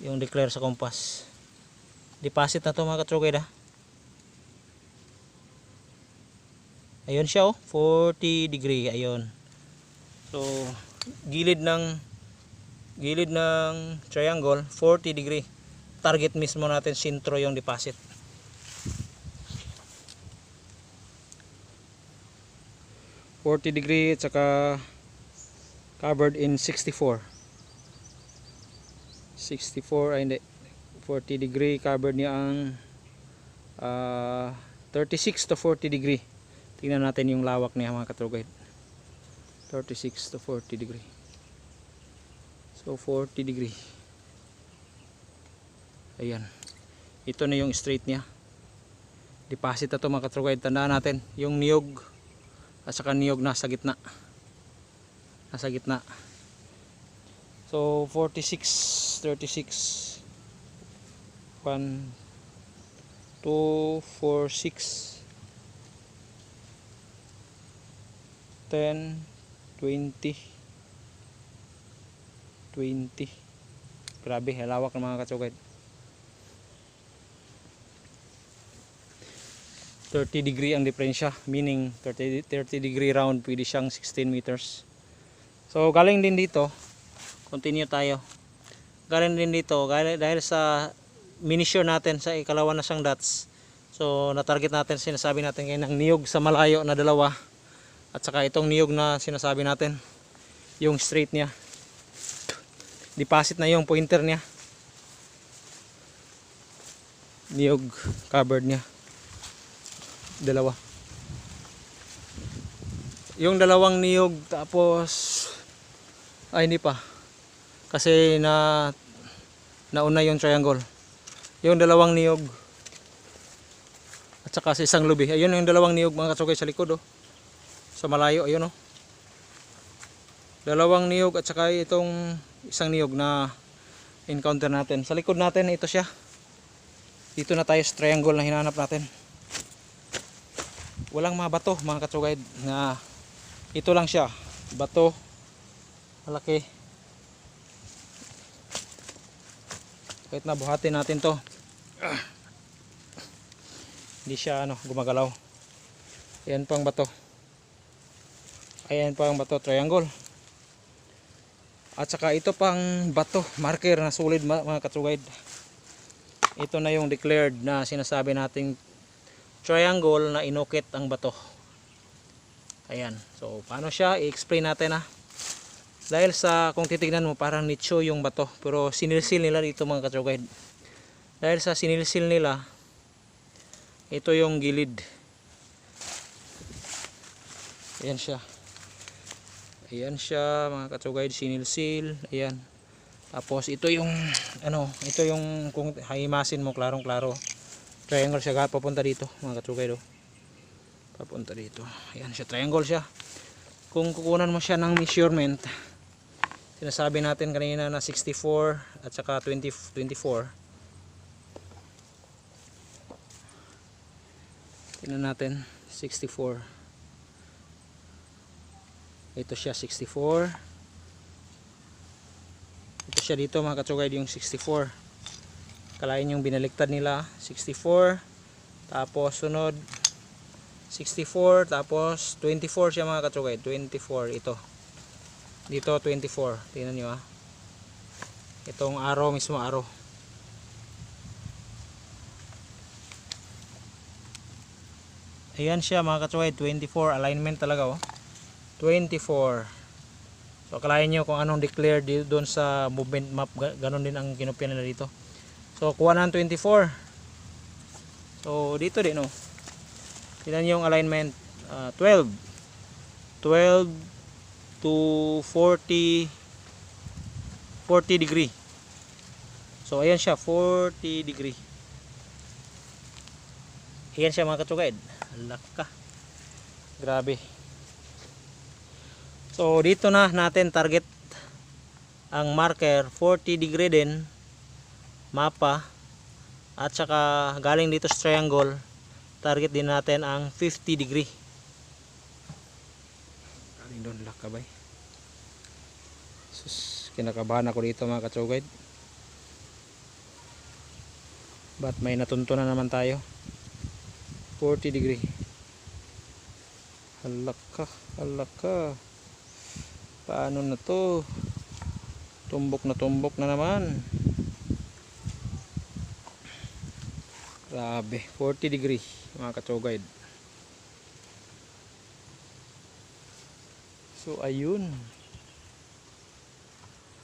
yung declare sa compass. Deposit na to mga katsugay da. Ayun siya, oh, 40 degree, ayun. So gilid ng triangle 40 degree. Target mismo natin sentro yung deposit. $40 degree at saka covered in 64 ay hindi, 40 degree covered niya ang 36 to 40 degree. Tingnan natin yung lawak niya mga katrugay. 36 to 40 degree. So 40 degree. Ayan. Ito na yung straight niya. Deposit na ito mga katrugay. Tandaan natin yung niyog at saka niyog nasa gitna. So 46, 36, 1, 2, 4, 6, 10, 20, 20. Grabe, halawak ng mga katsugay. 30 degree ang diferensya, meaning 30 degree round, pwede siyang 16 meters. So galing din dito, continue tayo. Galing din dito dahil sa minisure natin sa ikalawa na siyang dots. So na-target natin, sinasabi natin kayo ng niyog sa malayo na dalawa. At saka itong niyog na sinasabi natin, yung straight niya. Deposit na yung pointer niya. Niyog covered niya. Dalawa. Yung dalawang niyog, tapos ay hindi pa. Kasi nauna yung triangle. Yung dalawang niyog at saka sa isang lubi. Ayun yung dalawang niyog mga katsugay sa likod, oh. Sa malayo, ayun, oh. Dalawang niyog at saka itong isang niyog na encounter natin. Sa likod natin, ito siya. Dito na tayo sa triangle na hinanap natin. Walang mga bato mga katsugay, na ito lang siya, bato malaki. Kahit na buhatin natin to, hindi siya gumagalaw. Ayan pang bato, triangle. At saka ito pang bato, marker na solid mga katsugay. Ito na yung declared na sinasabi nating triangle na inukit ang bato. Ayan. So paano siya i-explain natin, dahil sa kung titignan mo parang nicho yung bato, pero sinilsil nila dito mga katsugay. Dahil sa sinilsil nila, ito yung gilid. Ayan siya mga katsugay, sinilsil. Ayan. Tapos ito yung kung himasin mo klarong klaro, triangle siya, papunta dito mga katsugay, do. Papunta dito. Ayan siya, triangle siya. Kung kukunan mo siya ng measurement, sinasabi natin kanina na 64 at saka 24. Tingnan natin, 64. Ito siya, 64. Ito siya dito mga katsugay, yung 64. Kalain yung binaliktad nila, 64, tapos sunod 64, tapos 24 siya mga katsugay, 24 ito. Dito 24, tingnan nyo, itong arrow, mismo arrow. Ayan siya mga katsugay, 24, alignment talaga, 24. So kalain nyo kung anong declared doon sa movement map, ganon din ang kinopya nila dito. So kuha ng 24. So dito din, tingnan yung alignment, 12 to 40 degree. So ayan siya, 40 degree. Ayan siya mga katsugay. Laka. Grabe. So dito na natin target ang marker 40 degree din, mapa, at saka galing dito sa triangle target din natin ang 50 degree. Galing doon lakabay. Sus, kinakabahan ako dito mga katsugay. But may natuntunan naman tayo. 40 degree. Halaka, halaka. Paano na to? Tumbok na naman. Grabe, 40 degree mga katsugay. So ayun.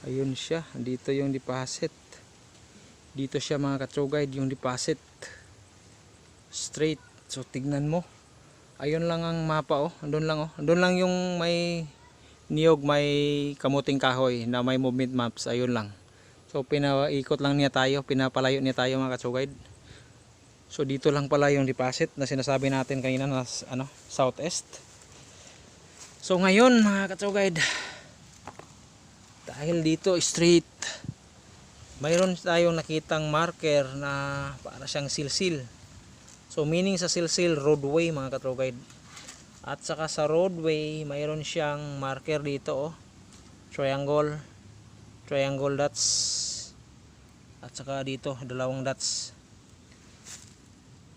Ayun siya, dito yung deposit. Dito siya mga katsugay, yung deposit. Straight. So tignan mo. Ayun lang ang mapa oh. Andun lang oh. Andun lang yung may niyog, may kamuting kahoy na may movement maps. Ayun lang. So pinaikot lang niya tayo, pinapalayo niya tayo mga katsugay. So dito lang pala yung deposit na sinasabi natin kanina na southeast. So ngayon mga katsugay, dahil dito straight, mayroon tayong nakitang marker na para siyang silsil. So meaning sa silsil roadway mga katsugay. At saka sa roadway mayroon siyang marker dito oh. Triangle dots. At saka dito dalawang dots.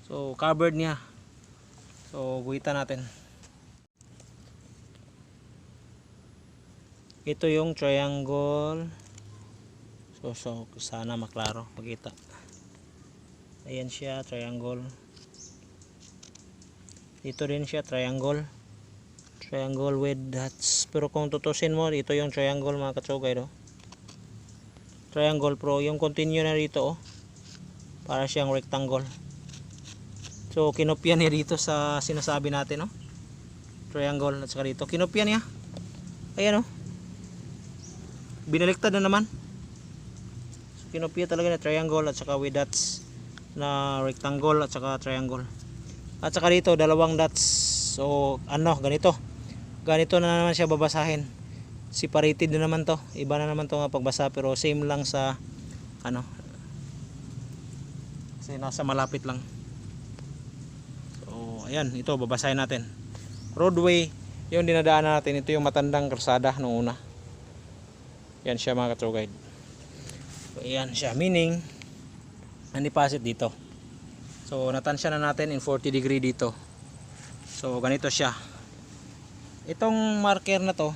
So covered niya. So guhitan natin. Ito yung triangle. So sana maklaro makita. Ayan siya, triangle. Ito din siya, triangle. Triangle with dots. Pero kung tutusin mo, ito yung triangle mga katsugay no? Triangle pro, yung continue na dito oh. Para siyang rectangle. So kinopya niya dito sa sinasabi natin no? Triangle at saka dito. Kinopya niya. Ayan oh. Binaliktad na naman. So kinopya talaga na triangle at saka with dots na rectangle at saka triangle. At saka dito dalawang dots. So ganito. Ganito na naman siya babasahin. Separated na naman to. Iba na naman to nga pagbasa pero same lang sa kasi nasa malapit lang. So ayan, ito babasahin natin. Roadway, yung dinadaanan natin, ito yung matandang kalsada noong una. Yan siya mga katsugay. So ayan siya, meaning nanipasit dito. So natansya na natin in 40 degree dito. So ganito siya. Itong marker na to,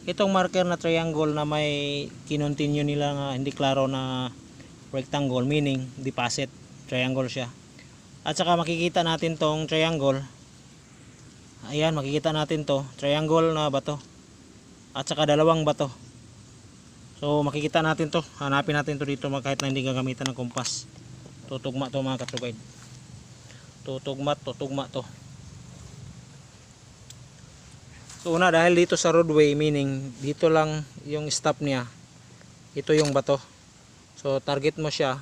itong marker na triangle na may kinontinue nila nga hindi klaro na rectangle, meaning deposit, triangle siya. At saka makikita natin tong triangle. Ayan, makikita natin to, triangle na bato. At saka dalawang bato. So makikita natin to, hanapin natin to dito kahit na hindi gagamitan ng kompas. Tutugma to mga katsugay. Tutugma to. So una, dahil dito sa roadway, meaning dito lang yung stop niya. Ito yung bato. So target mo siya.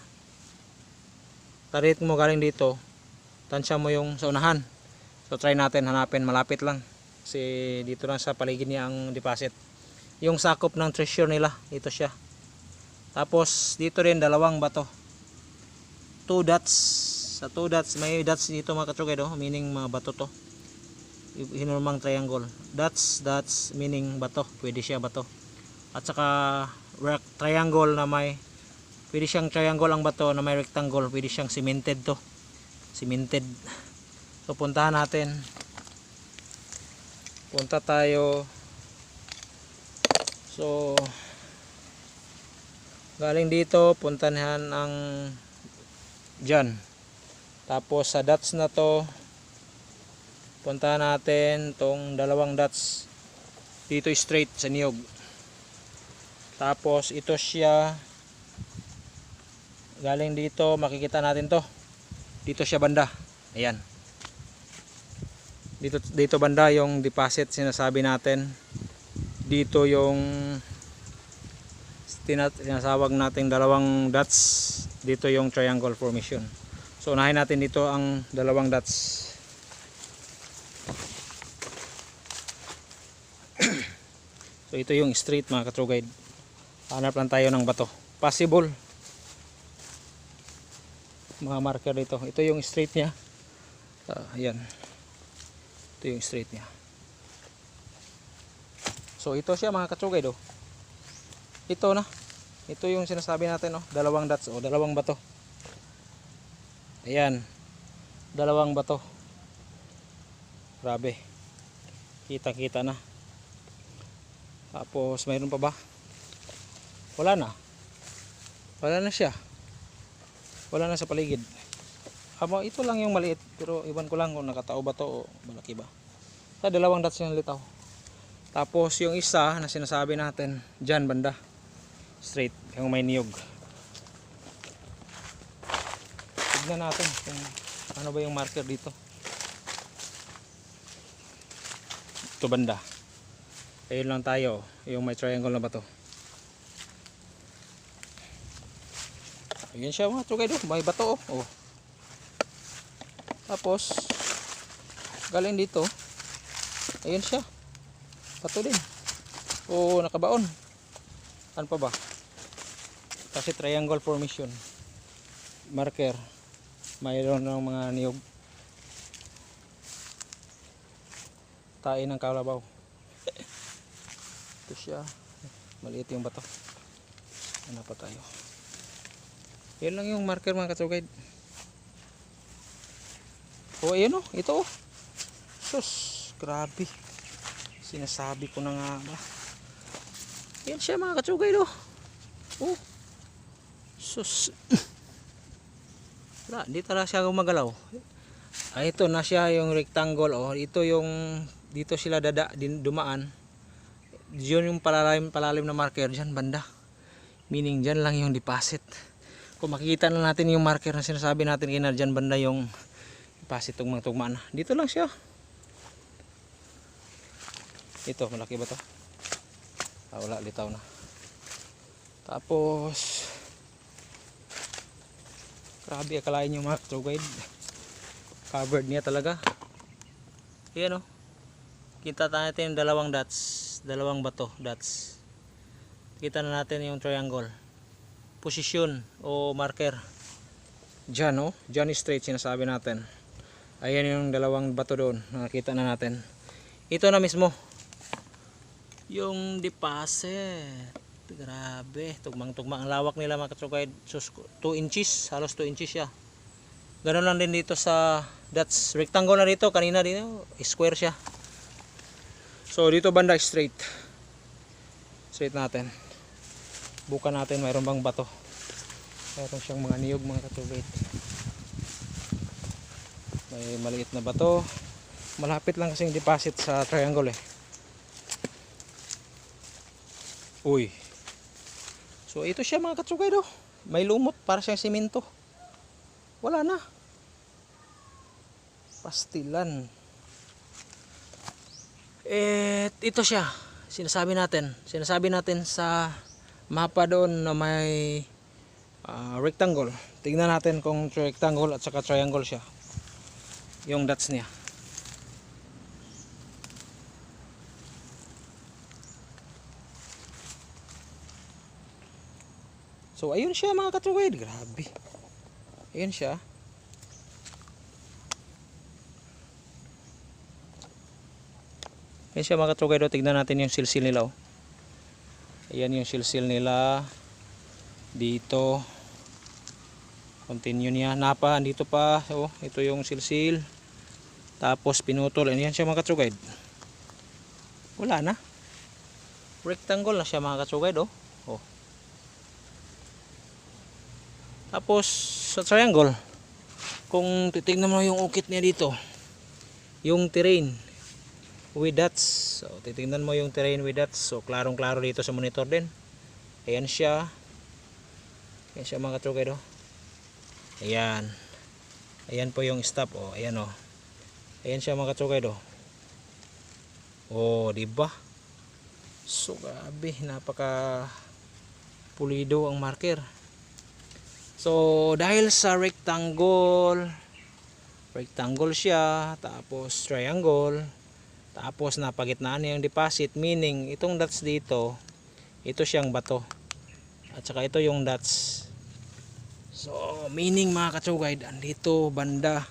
Target mo galing dito. Tansya mo yung sa unahan. So try natin hanapin, malapit lang. Kasi dito lang sa paligid niya ang deposit. Yung sakop ng treasure nila, ito siya. Tapos dito rin dalawang bato. 2 dots. Sa 2 dots, may dots dito mga katsugay do, meaning mga bato to. Hinurmang triangle. Dots meaning bato, pwede siya bato. At saka triangle na may, pwede siyang triangle ang bato na may rectangle, pwede siyang cemented to. Cemented. So puntahan natin. Punta tayo. So galing dito puntahan ang dyan. Tapos sa dots na to puntahan natin tong dalawang dots dito straight sa niyog. Tapos ito siya galing dito, makikita natin to dito siya banda. Ayan, dito banda yung deposit sinasabi natin. Dito yung sinasawag nating dalawang dots. Dito yung triangle formation. So unahin natin dito ang dalawang dots. So ito yung straight mga ka-true guide. Hanap lang tayo ng bato. Possible. Mga marker dito. Ito yung straight niya. Ayan. Ito yung straight niya. So ito siya mga ka-true guide. Ito na. Ito yung sinasabi natin, dalawang dots, dalawang bato. Ayan. Dalawang bato. Grabe. Kita-kita na. Tapos mayroon pa ba? Wala na. Wala na siya. Wala na sa paligid. Ito lang yung maliit, pero iwan ko lang kung nakatao ba to o malaki ba. Sa dalawang dots yung litaw. Tapos yung isa na sinasabi natin, dyan banda. Straight, yung may niyog. Tignan natin kung ano ba yung marker dito. Ito banda. Ayun lang tayo, yung may triangle na bato. Ayun siya mga true guide, may bato oh. Tapos galing dito. Ayun siya. Bato din. Nakabaon. Ano pa ba? Kasi triangle formation. Marker. Mayroon ng mga niyog. Tain ng kalabaw. Ito siya. Maliit yung bato. Ano pa tayo? Yan lang yung marker mga ka-true guide. Ayun ito Sus, grabe. Sinasabi ko na nga ba. Yan siya mga ka-true guide Sus. Wala, hindi talaga siya gumagalaw. Ito na siya yung rectangle Ito yung dito sila dumaan. Diyon yung palalim na marker diyan banda. Meaning diyan lang yung deposit. Kung makikita na natin yung marker na sinasabi natin diyan banda yung deposit tugma na. Dito lang siya. Ito malaki ba to? Wala, litaw na. Tapos grabe, akalain nyo mga true guide, covered niya talaga. Ayan kita natin yung dalawang dots, dalawang bato dots. Kita na natin yung triangle position o marker dyan dyan straight sinasabi natin. Ayan yung dalawang bato doon, nakita na natin. Ito na mismo yung deposit. Grabe, tugmang-tugmang ang lawak nila mga ka-true guide. 2 inches, halos 2 inches siya. Ganoon lang din dito sa dots. Rectangle na dito, kanina dito square siya. So dito banda straight. Straight natin. Bukan natin mayroon bang bato. Mayroon siyang mga niyog mga ka-true guide. May maliit na bato. Malapit lang kasing deposit sa triangle Uy. So ito siya mga ka-true guide May lumot para siyang simento. Wala na. Pastilan. Ito siya. Sinasabi natin sa mapa doon na may rectangle. Tingnan natin kung rectangle at saka triangle siya. Yung dots niya. So ayun siya mga ka-true guide. Grabe. Ayun siya. Ayun siya mga ka-true guide. Tignan natin yung silsil nila Ayan yung silsil nila. Dito. Continue niya. Dito pa. Ito yung silsil. Tapos pinutol. Ayan siya mga ka-true guide. Wala na. Rectangle na siya mga ka-true guide Tapos sa triangle, kung titingnan mo yung ukit niya dito, yung terrain with dots. So titingnan mo yung terrain with dots. So klarong-klaro dito sa monitor din. Ayan siya. Ayan siya mga ka-true guide Ayan. Ayan po yung stop Ayan Ayan siya mga ka-true guide diba? So grabe, napaka pulido ang marker. So dahil sa rectangle siya, tapos triangle, Tapos napagitnaan niya yung deposit, meaning itong dots dito, ito siyang bato. At saka ito yung dots. So meaning mga katsugay, andito banda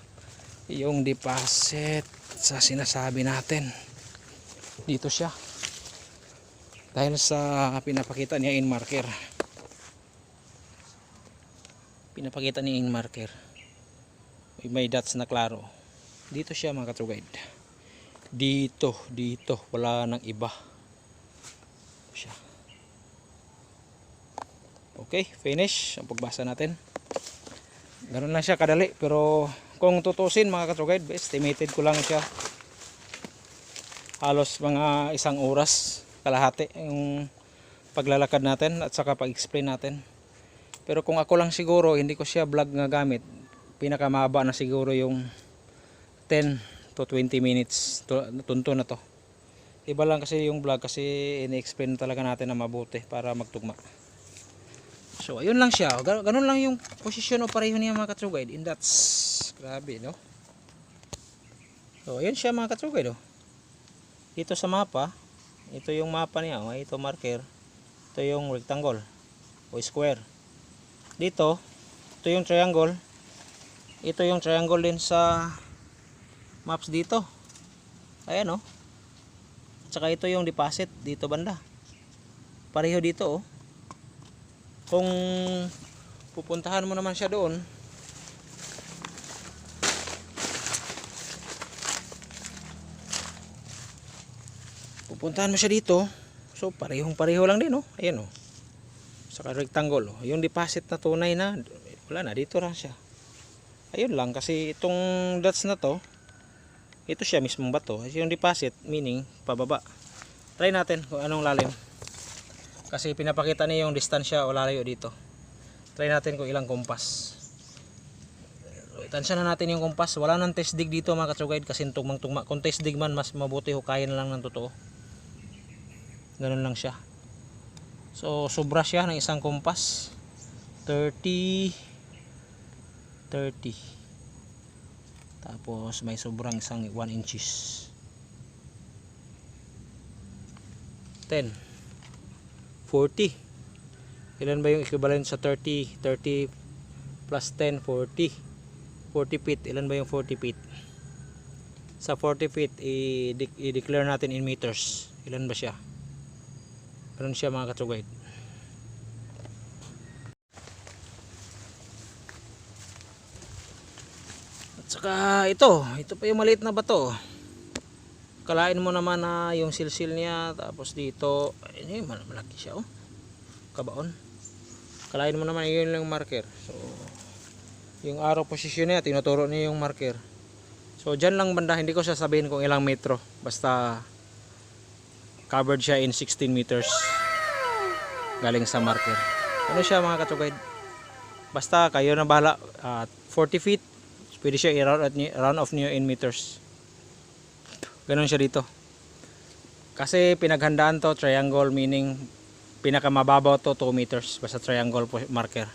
yung deposit sa sinasabi natin. Dito siya. Dahil sa pinapakita niya in marker. Pinapakita niya in marker. May dots na klaro. Dito siya mga katsugay. Dito, wala nang iba. Siya. Okay, finish ang pagbasa natin. Ganun lang siya kadali, pero kung tutusin mga katsugay, estimated ko lang siya halos mga 1 oras kalahati yung paglalakad natin at saka pag-explain natin. Pero kung ako lang siguro, hindi ko siya vlog nga gamit, pinakamahaba na siguro yung 10 to 20 minutes tunto na to. Iba lang kasi yung vlog kasi ini-explain talaga natin na mabuti para magtugma. So ayun lang siya, ganun lang yung posisyon o pareho niya mga katsugay. And that's grabe, no? So ayun siya mga katsugay, no? Dito sa mapa, ito yung mapa niya, oh, ito marker, ito yung rectangle o square. Dito, ito yung triangle, ito yung triangle din sa maps dito. Ayan, oh. At saka ito yung deposit dito banda. Pareho dito, oh. Kung pupuntahan mo naman siya doon, pupuntahan mo siya dito, so pareho lang din, oh. Ayan, oh. Saka rectangle, oh. Yung deposit na tunay na, wala na, dito lang siya. Ayun lang, kasi itong dots na to, ito siya mismong bato. Yung deposit, meaning pababa. Try natin kung anong lalim. Kasi pinapakita niya yung distansya o lalayo dito. Try natin kung ilang kompas. Tansya na natin yung kompas. Wala nang test dig dito mga katsugay, kasi tugmang-tugma. Kung test dig man, mas mabuti hukayin na lang ng totoo. Ganun lang siya. So sobra siya ng isang kompas. 30. Tapos may sobrang isang 1 inches. 10. 40. Ilan ba yung equivalent sa 30? 30 plus 10, 40. 40 feet. Ilan ba yung 40 feet? Sa 40 feet, i-declare natin in meters. Ilan ba siya? Ganun siya mga katsugay. At saka ito pa yung maliit na bato. Kalain mo naman na yung silsil niya, tapos dito, ini malaki siya, oh. Kabaon. Kalain mo naman yun yung marker. So yung arrow position niya, tinuturo niya yung marker. So dyan lang banda, hindi ko sasabihin kung ilang metro, basta covered siya in 16 meters galing sa marker. Ano siya mga katsugay, basta kayo na bahala. 40 feet pwede siya i-round off niyo in meters. Ganun siya dito, kasi pinaghandaan to triangle, meaning pinakamababaw to 2 meters basta triangle marker.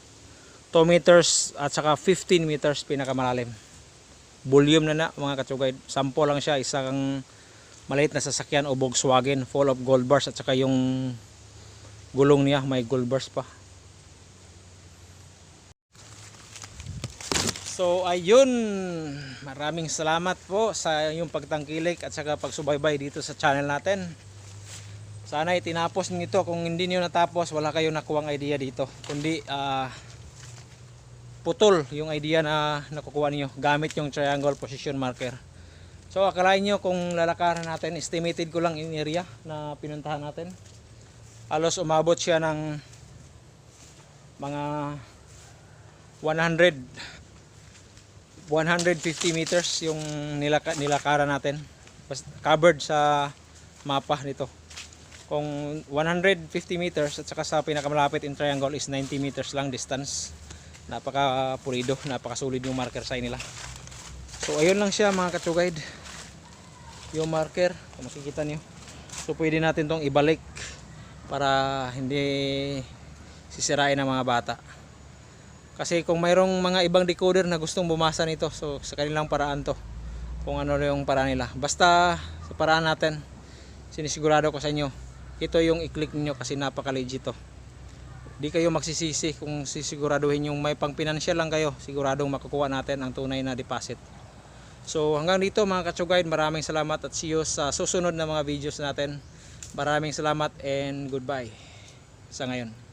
2 meters at saka 15 meters pinakamalalim. Volume na mga katsugay. Sample lang siya, isang maliit na sasakyan o Volkswagen full of gold bars, at saka yung gulong niya may gold bars pa. So ayun, maraming salamat po sa inyong pagtangkilik at saka pagsubaybay dito sa channel natin. Sana itinapos nito. Kung hindi niyo natapos, wala kayong nakuwang idea dito, kundi putol yung idea na nakukuha niyo gamit yung triangle position marker. So akalain nyo kung lalakaran natin, estimated ko lang yung area na pinuntahan natin, halos umabot siya ng mga 150 meters yung nilakaran natin, covered sa mapa nito. Kung 150 meters at saka sa pinakamalapit in triangle is 90 meters lang distance. Napaka pulido, napaka solid yung marker sign nila. So ayun lang siya mga katsugay, yung marker, kung makikita nyo. So pwede natin tong ibalik para hindi sisirain ng mga bata. Kasi kung mayroong mga ibang decoder na gustong bumasa nito, so sa kanilang paraan to, kung ano yung paraan nila. Basta sa paraan natin, sinisigurado ko sa inyo, ito yung i-click niyo kasi napaka-legit to. Di kayo magsisisi kung sisiguraduhin yung may pang financial lang kayo, siguradong makukuha natin ang tunay na deposit. So hanggang dito mga ka-Tsugayd, maraming salamat at see you sa susunod na mga videos natin. Maraming salamat and goodbye sa ngayon.